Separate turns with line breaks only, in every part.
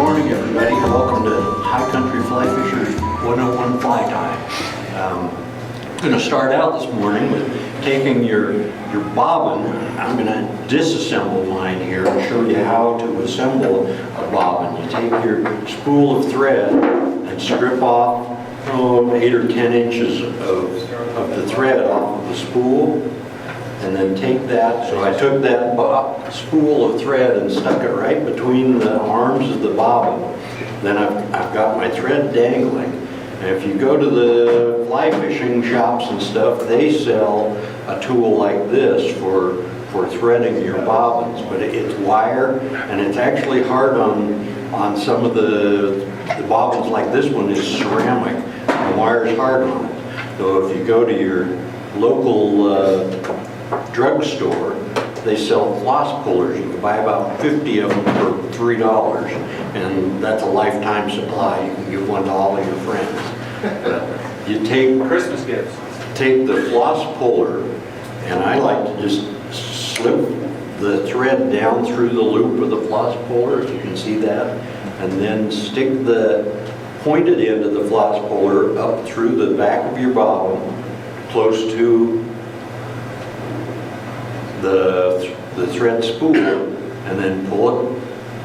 morning, everybody, and welcome to High Country Fly Fishers 101 Fly Time. I'm going to start out this morning with taking your bobbin. I'm going to disassemble mine here and show you how to assemble a bobbin. You take your spool of thread and strip off 8 or 10 inches of the thread off of the spool, and then take that. So I took that spool of thread and stuck it right between the arms of the bobbin. Then I've got my thread dangling. And if you go to the fly fishing shops and stuff, they sell a tool like this for threading your bobbins. But it's wire, and it's actually hard on some of the bobbins. Like this one is ceramic. The wire is hard on it. So if you go to your local drugstore, they sell floss pullers. You can buy about 50 of them for $3, and that's a lifetime supply. You can give one to all of your friends. You take
Christmas gifts.
Take the floss puller, and I like to just slip the thread down through the loop of the floss puller, if you can see that, and then stick the pointed end of the floss puller up through the back of your bobbin, close to the thread spool, and then pull it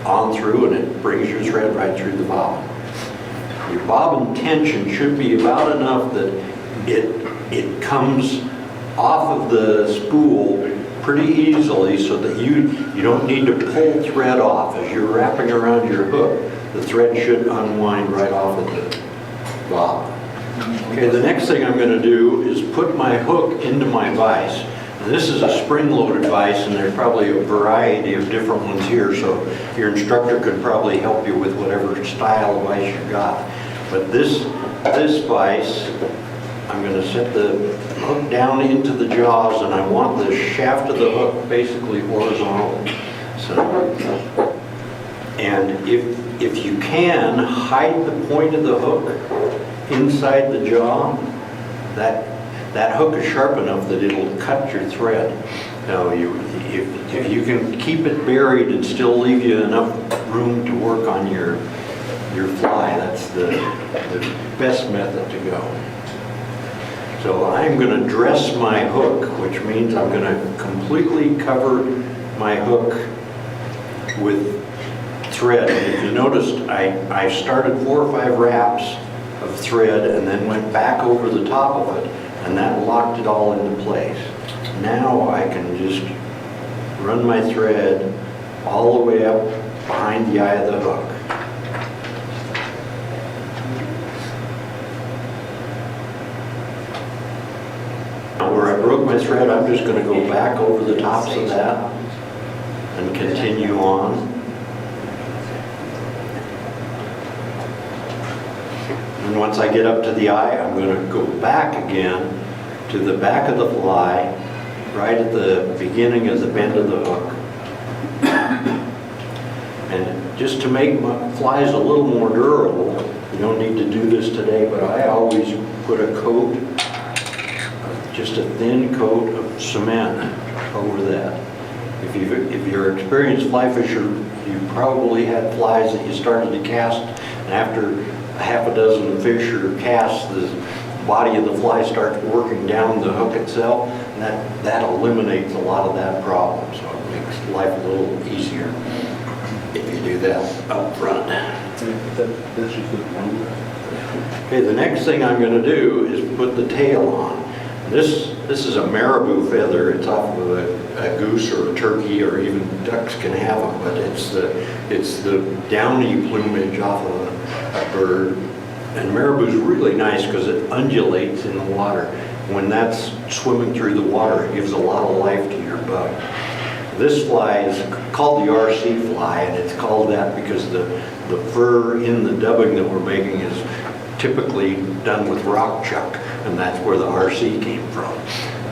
on through, and it brings your thread right through the bobbin. Your bobbin tension should be about enough that it comes off of the spool pretty easily, so that you don't need to pull thread off. As you're wrapping around your hook, the thread should unwind right off of the bobbin. Okay, the next thing I'm going to do is put my hook into my vise. And this is a spring-loaded vise, and there's probably a variety of different ones here, so your instructor could probably help you with whatever style of vise you got. But this vise, I'm going to set the hook down into the jaws, and I want the shaft of the hook basically horizontal. So, and if you can, hide the point of the hook inside the jaw, that hook is sharp enough that it'll cut your thread. Now, if you can keep it buried and still leave you enough room to work on your fly, that's the best method to go. So I'm going to dress my hook, which means I'm going to completely cover my hook with thread. And if you noticed, I started 4 or 5 wraps of thread and then went back over the top of it, and that locked it all into place. Now I can just run my thread all the way up behind the eye of the hook. Now where I broke my thread, I'm just going to go back over the tops of that and continue on. And once I get up to the eye, I'm going to go back again to the back of the fly, right at the beginning of the bend of the hook. And just to make my flies a little more durable, you don't need to do this today, but I always put a coat, just a thin coat of cement over that. If you're an experienced fly fisher, you probably had flies that you started to cast, and after a half a dozen fish or casts, the body of the fly starts working down the hook itself, and that eliminates a lot of that problem. So it makes life a little easier if you do that up front. Okay, the next thing I'm going to do is put the tail on. This is a marabou feather. It's off of a goose or a turkey, or even ducks can have them, but it's the downy plumage off of a bird. And marabou's really nice because it undulates in the water. When that's swimming through the water, it gives a lot of life to your bug. This fly is called the RC fly, and it's called that because the fur in the dubbing that we're making is typically done with rock chuck, and that's where the RC came from.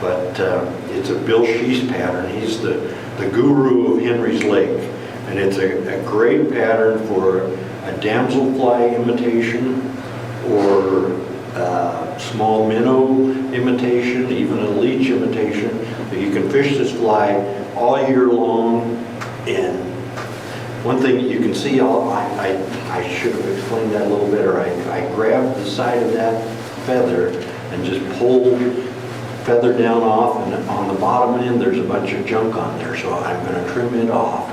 But it's a Bill Sheese pattern. He's the guru of Henry's Lake, and it's a great pattern for a damselfly imitation, or small minnow imitation, even a leech imitation. So you can fish this fly all year long, and one thing you can see, I should have explained that a little better. I grabbed the side of that feather and just pulled feather down off, and on the bottom end there's a bunch of junk on there, so I'm going to trim it off.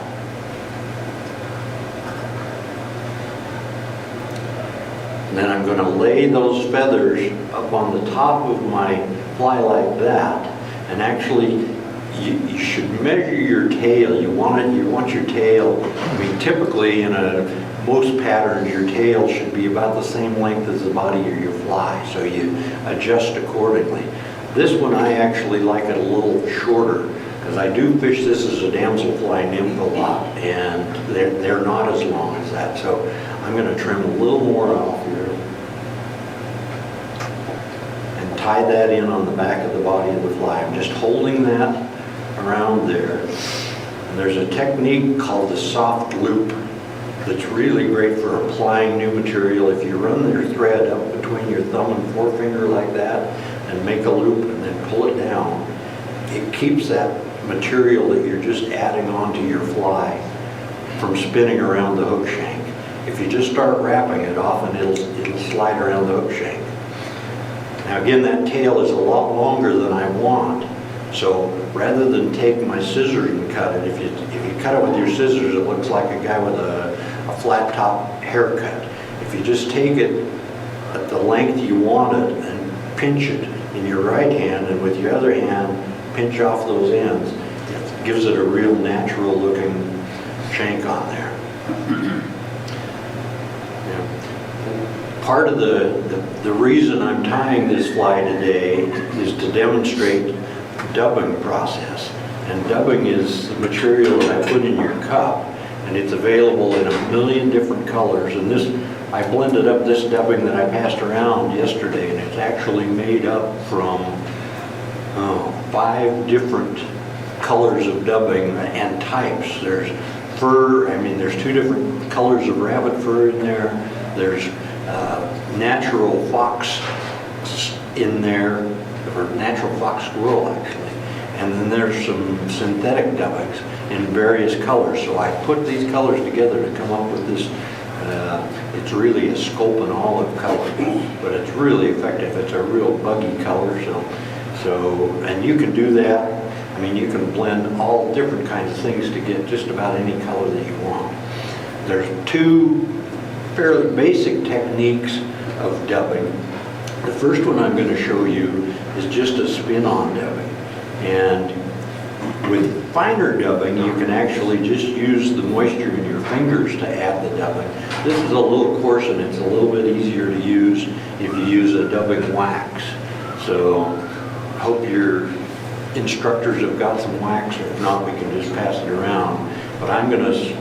And then I'm going to lay those feathers up on the top of my fly like that, and actually you should measure your tail. You want your tail, I mean typically in most patterns your tail should be about the same length as the body of your fly, so you adjust accordingly. This one I actually like it a little shorter, because I do fish this as a damselfly nymph a lot, and they're not as long as that, so I'm going to trim a little more off here and tie that in on the back of the body of the fly. I'm just holding that around there, and there's a technique called the soft loop that's really great for applying new material. If you run your thread up between your thumb and forefinger like that and make a loop and then pull it down, it keeps that material that you're just adding onto your fly from spinning around the hook shank. If you just start wrapping it, often it'll slide around the hook shank. Now again, that tail is a lot longer than I want, so rather than take my scissors and cut it, if you cut it with your scissors, it looks like a guy with a flat top haircut. If you just take it at the length you want it and pinch it in your right hand, and with your other hand pinch off those ends, it gives it a real natural looking shank on there. Part of the reason I'm tying this fly today is to demonstrate the dubbing process. And dubbing is the material that I put in your cup, and it's available in 1 million different colors. And this, I blended up this dubbing that I passed around yesterday, and it's actually made up from 5 different colors of dubbing and types. There's fur, I mean there's 2 different colors of rabbit fur in there. There's natural fox in there, or natural fox squirrel actually. And then there's some synthetic dubbings in various colors. So I put these colors together to come up with this, it's really a sculpin olive color, but it's really effective. It's a real buggy color, so and you can do that. I mean, you can blend all different kinds of things to get just about any color that you want. There's 2 fairly basic techniques of dubbing. The first one I'm going to show you is just a spin-on dubbing. And with finer dubbing, you can actually just use the moisture in your fingers to add the dubbing. This is a little coarse, and it's a little bit easier to use if you use a dubbing wax. So I hope your instructors have got some wax. If not, we can just pass it around. But I'm going to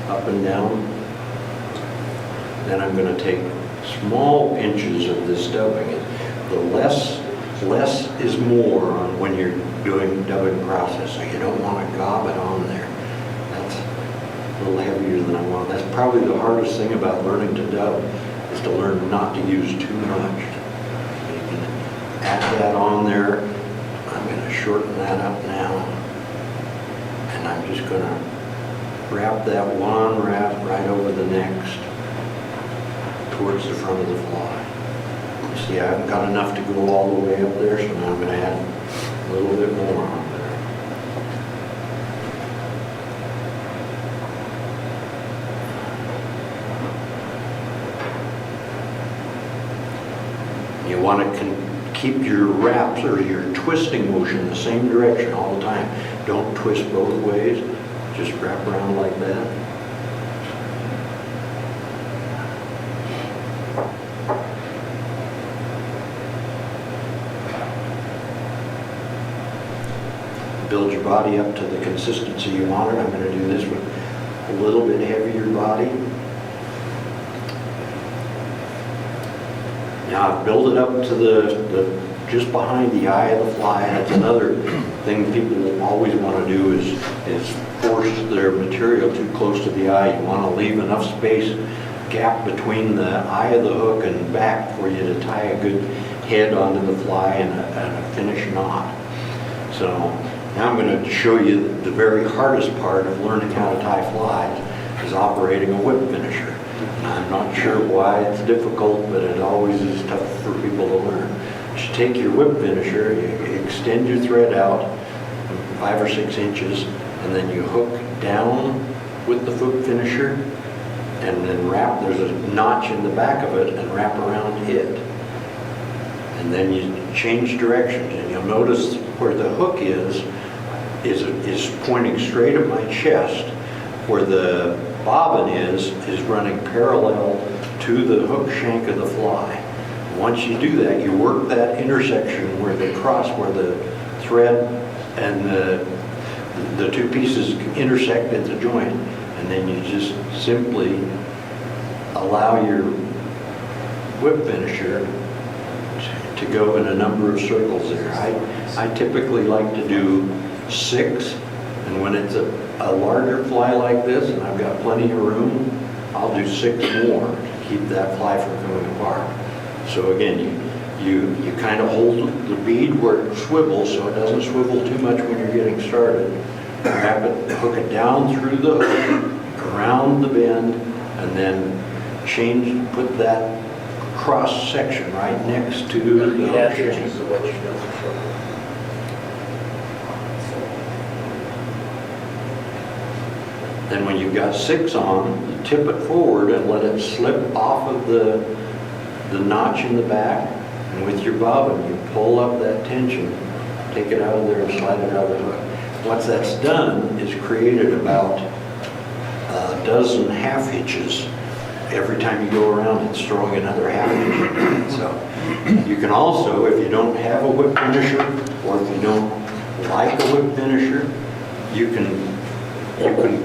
up and down. Then I'm going to take small pinches of this dubbing. The less is more on when you're doing dubbing process, so you don't want to gob it on there. That's a little heavier than I want. That's probably the hardest thing about learning to dub, is to learn not to use too much. You can add that on there. I'm going to shorten that up now, and I'm just going to wrap that one wrap right over the next towards the front of the fly. You see, I haven't got enough to go all the way up there, so now I'm going to add a little bit more on there. You want to keep your wraps or your twisting motion the same direction all the time. Don't twist both ways. Just wrap around like that. Build your body up to the consistency you want it. I'm going to do this with a little bit heavier body. Now I've built it up to the just behind the eye of the fly. That's another thing people always want to do is force their material too close to the eye. You want to leave enough space, gap between the eye of the hook and back for you to tie a good head onto the fly and a finish knot. So Now I'm going to show you the very hardest part of learning how to tie flies is operating a whip finisher. I'm not sure why it's difficult, but it always is tough for people to learn. You take your whip finisher, you extend your thread out 5 or 6 inches, and then you hook down with the foot finisher, and then wrap, there's a notch in the back of it, and wrap around it. And then you change directions, and you'll notice where the hook is pointing straight at my chest. Where the bobbin is running parallel to the hook shank of the fly. Once you do that, you work that intersection where the thread and the two pieces intersect at the joint, and then you just simply allow your whip finisher to go in a number of circles there. I typically like to do 6, and when it's a larger fly like this and I've got plenty of room, I'll do 6 more to keep that fly from coming apart. So again, you kind of hold the bead where it swivels so it doesn't swivel too much when you're getting started. Wrap it, hook it down through the hook, around the bend, and then put that cross section right next to the hook shank. Then when you've got 6 on, you tip it forward and let it slip off of the notch in the back. And with your bobbin, you pull up that tension, take it out of there and slide it out of the hook. What that's done is created about a dozen half hitches. Every time you go around, it's throwing another half hitch. So you can also, if you don't have a whip finisher, or if you don't like a whip finisher, you can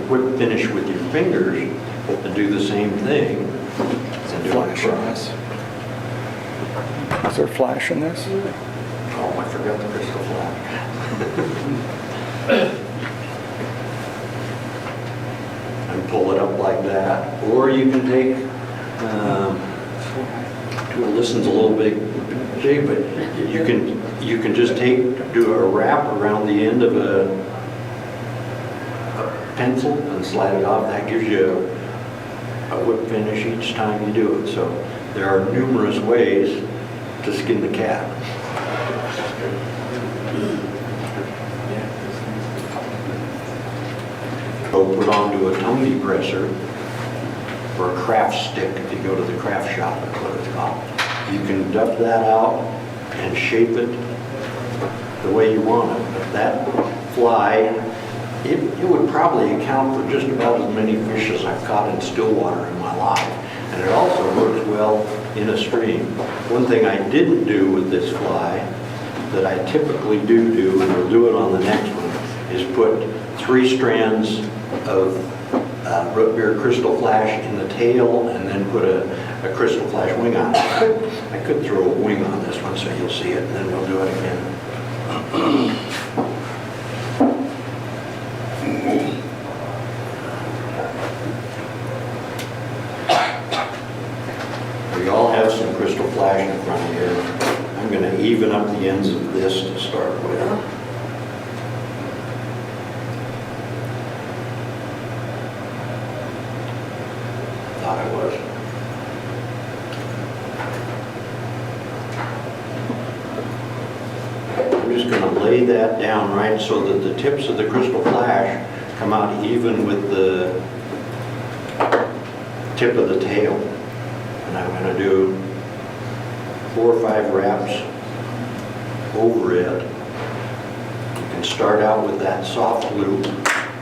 whip finish with your fingers and do the same thing. And do
Flash in this. Is there flash in this?
Oh, I forgot the crystal flash. And pull it up like that. Or you can take, it listens a little big, but you can just do a wrap around the end of a pencil and slide it off. That gives you a whip finish each time you do it. So there are numerous ways to skin the cat. So put onto a tongue depressor or a craft stick if you go to the craft shop, that's what it's called. You can duck that out and shape it the way you want it. But that fly, it would probably account for just about as many fish as I've caught in still water in my life. And it also works well in a stream. One thing I didn't do with this fly that I typically do, and we'll do it on the next one, is put 3 strands of root beer crystal flash in the tail and then put a crystal flash wing on it. I could throw a wing on this one so you'll see it, and then we'll do it again. We all have some crystal flash in front of here. I'm going to even up the ends of this to start with. Thought I was. I'm just going to lay that down right so that the tips of the crystal flash come out even with the tip of the tail. And I'm going to do 4 or 5 wraps over it. You can start out with that soft loop,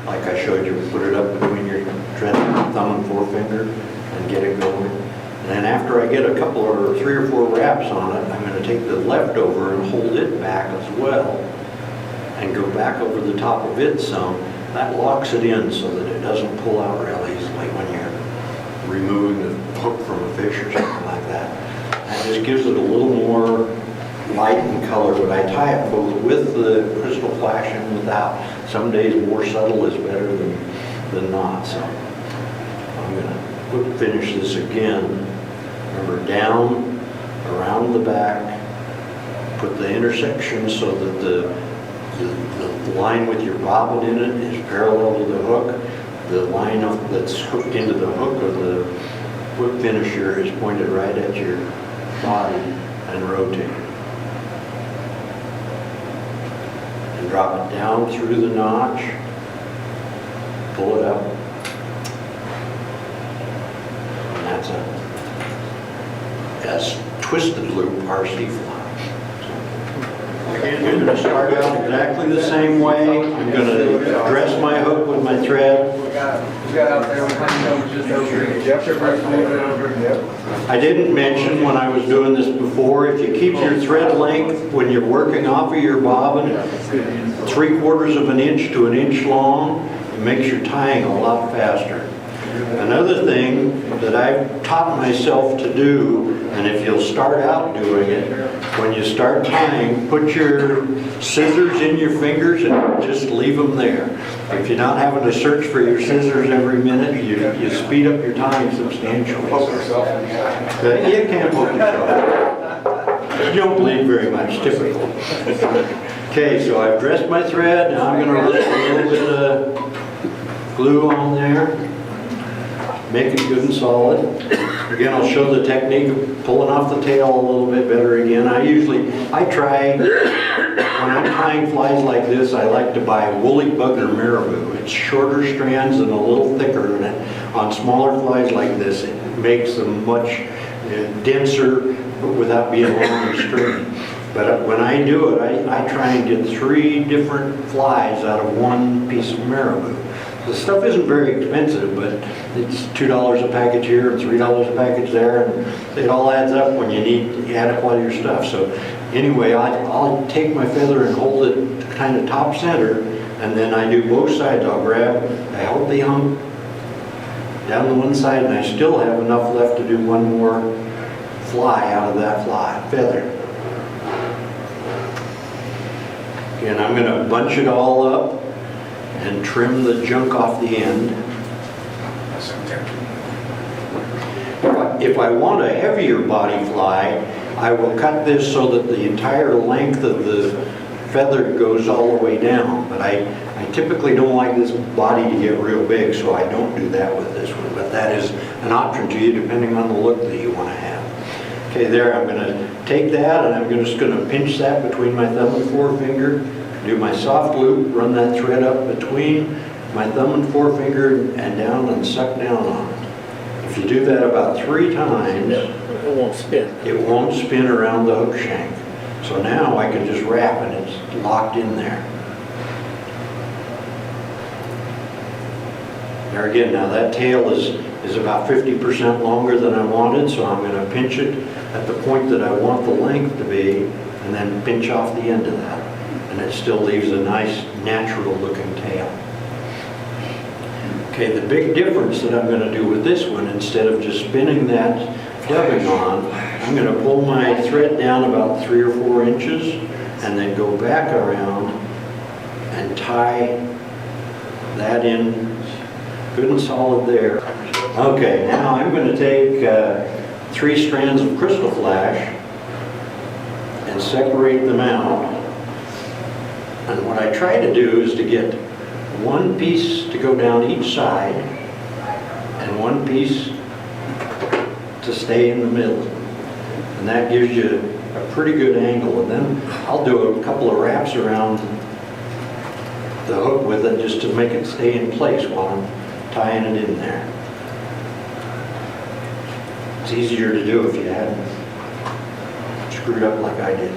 like I showed you. Put it up between your thumb and forefinger and get it going. And then after I get a couple or 3 or 4 wraps on it, I'm going to take the leftover and hold it back as well and go back over the top of it some. That locks it in so that it doesn't pull out real easily when you're removing the hook from a fish or something like that. That just gives it a little more light in color, but I tie it both with the crystal flash and without. Some days more subtle is better than not. So I'm going to finish this again. Remember, down, around the back, put the intersection so that the the line with your bobbin in it is parallel to the hook. The line that's hooked into the hook of the hook finisher is pointed right at your body and rotate. And drop it down through the notch, pull it up, and that's a twisted loop RC fly. I'm going to start out exactly the same way. I'm going to dress my hook with my thread.
We got out there, we climbed over just over here. Yep.
I didn't mention when I was doing this before, if you keep your thread length when you're working off of your bobbin 3/4 of an inch to an inch long, it makes your tying a lot faster. Another thing that I've taught myself to do, and if you'll start out doing it, when you start tying, put your scissors in your fingers and just leave them there. If you're not having to search for your scissors every minute, you speed up your tying substantially.
Poke yourself in the eye.
You can't poke yourself. You don't bleed very much, typically. Okay, so I've dressed my thread. Now I'm going to run a little bit of glue on there. Make it good and solid. Again, I'll show the technique of pulling off the tail a little bit better again. I try, when I'm tying flies like this, I like to buy woolly bugger marabou. It's shorter strands and a little thicker, and on smaller flies like this, it makes them much denser but without being long and stringy. But when I do it, I try and get 3 different flies out of one piece of marabou. The stuff isn't very expensive, but it's $2 a package here and $3 a package there, and it all adds up when you add up all your stuff. So anyway, I'll take my feather and hold it kind of top center, and then I do both sides. I hold the hump down the one side, and I still have enough left to do one more fly out of that feather. Again, I'm going to bunch it all up and trim the junk off the end. If I want a heavier body fly, I will cut this so that the entire length of the feather goes all the way down. But I typically don't like this body to get real big, so I don't do that with this one. But that is an option to you depending on the look that you want to have. Okay, there, I'm going to take that and I'm just going to pinch that between my thumb and forefinger. Do my soft loop, run that thread up between my thumb and forefinger and down and suck down on it. If you do that about 3 times,
It won't spin.
it won't spin around the hook shank. So now I can just wrap and it's locked in there. There again, now that tail is about 50% longer than I wanted, so I'm going to pinch it at the point that I want the length to be and then pinch off the end of that. And it still leaves a nice natural looking tail. Okay, the big difference that I'm going to do with this one, instead of just spinning that dubbing on, I'm going to pull my thread down about 3 or 4 inches and then go back around and tie that in good and solid there. Okay, now I'm going to take 3 strands of crystal flash and separate them out. And what I try to do is to get 1 piece to go down each side and 1 piece to stay in the middle. And that gives you a pretty good angle. And then I'll do a couple of wraps around the hook with it just to make it stay in place while I'm tying it in there. It's easier to do if you hadn't screwed up like I did.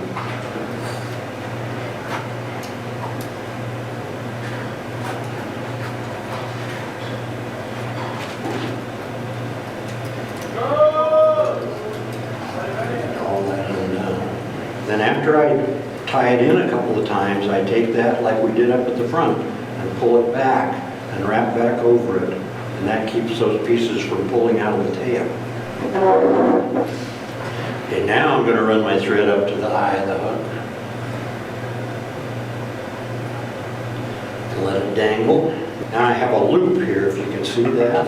Then after I tie it in a couple of times, I take that like we did up at the front and pull it back and wrap back over it. And that keeps those pieces from pulling out of the tail. Okay, now I'm going to run my thread up to the eye of the hook. And let it dangle. Now I have a loop here, if you can see that.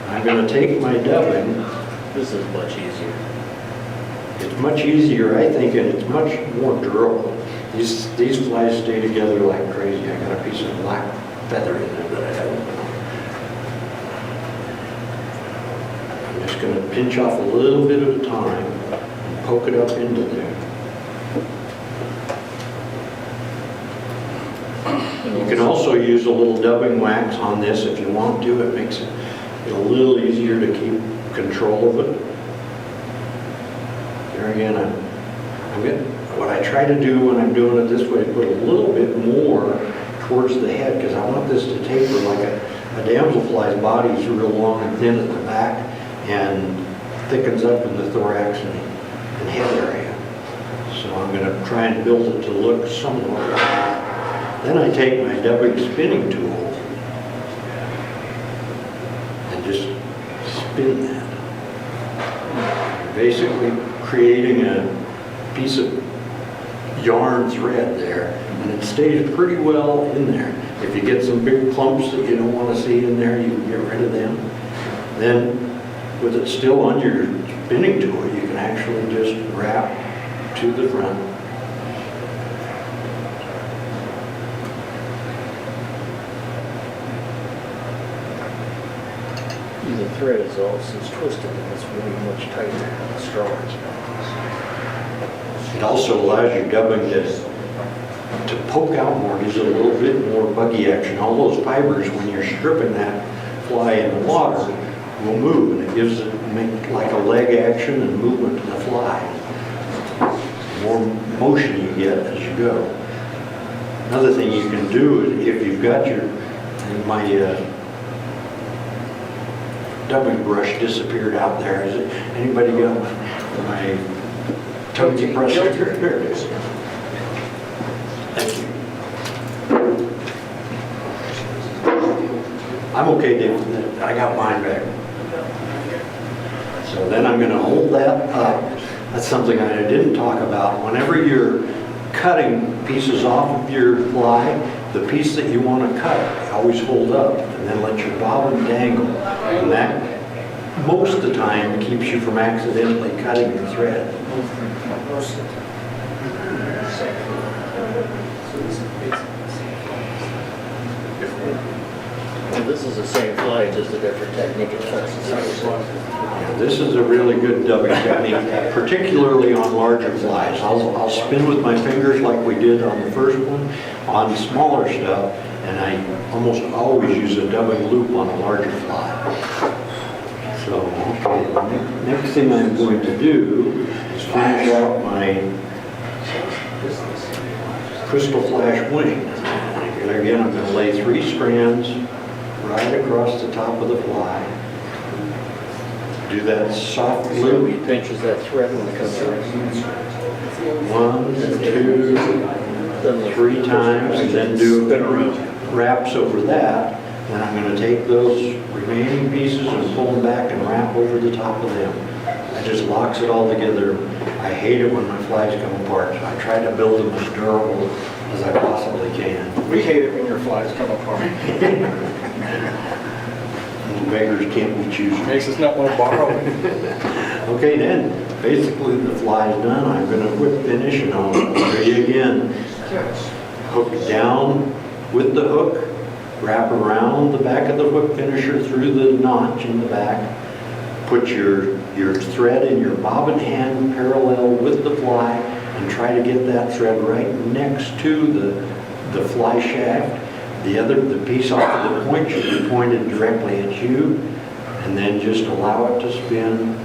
I'm going to take my dubbing.
This is much easier.
It's much easier, I think, and it's much more durable. These flies stay together like crazy. I got a piece of black feather in there that I haven't. I'm just going to pinch off a little bit at a time and poke it up into there. You can also use a little dubbing wax on this if you want to. It makes it a little easier to keep control of it. There again, what I try to do when I'm doing it this way, put a little bit more towards the head, because I want this to taper like a damselfly's body is real long and thin at the back and thickens up in the thorax and head area. So I'm going to try and build it to look somewhat like that. Then I take my dubbing spinning tool and just spin that. Basically creating a piece of yarn thread there, and it stays pretty well in there. If you get some big clumps that you don't want to see in there, you can get rid of them. Then with it still on your spinning tool, you can actually just wrap to the front.
The thread is also twisted and it's really much tighter and stronger.
It also allows your dubbing to poke out more, gives it a little bit more buggy action. All those fibers, when you're stripping that fly in the water, will move, and it gives it like a leg action and movement to the fly. The more motion you get as you go. Another thing you can do is if you've got my dubbing brush disappeared out there. Is it, anybody got my tuggy brush? Here it is. Thank you. I'm okay, Dave. I got mine back. So then I'm going to hold that up. That's something I didn't talk about. Whenever you're cutting pieces off of your fly, the piece that you want to cut, always hold up and then let your bobbin dangle. And that, most of the time, keeps you from accidentally cutting your thread.
Well, this is the same fly, just a different technique.
Yeah, this is a really good dubbing technique, particularly on larger flies. I'll spin with my fingers like we did on the first one. On smaller stuff, and I almost always use a dubbing loop on a larger fly. So, okay, the next thing I'm going to do is finish out my crystal flash wing. Again, I'm going to lay 3 strands right across the top of the fly. Do that soft
So
loop.
he pinches that thread when it comes around.
1, 2, 3 times, and then do wraps over that. Then I'm going to take those remaining pieces and pull them back and wrap over the top of them. It just locks it all together. I hate it when my flies come apart, so I try to build them as durable as I possibly can.
We hate it when your flies come apart.
Beggars can't be choosers.
Makes us not want to borrow.
Okay, then, basically the fly is done. I'm going to whip finish, and I'll show you again. Hook down with the hook, wrap around the back of the whip finisher through the notch in the back, put your thread in your bobbin hand parallel with the fly, and try to get that thread right next to the fly shaft. The piece off of the point should be pointed directly at you, and then just allow it to spin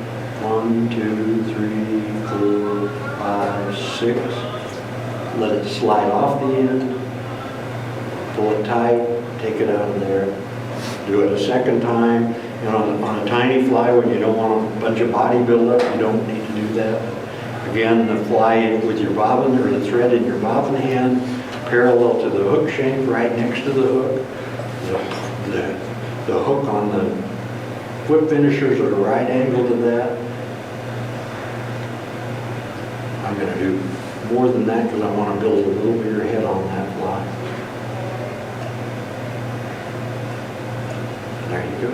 1, 2, 3, 4, 5, 6. Let it slide off the end, pull it tight, take it out of there. Do it a second time. You know, on a tiny fly, when you don't want a bunch of body buildup, you don't need to do that. Again, the fly with your bobbin or the thread in your bobbin hand, parallel to the hook shank right next to the hook. The hook on the whip finishers are right angle to that. I'm going to do more than that because I want to build a little bigger head on that fly. There you go.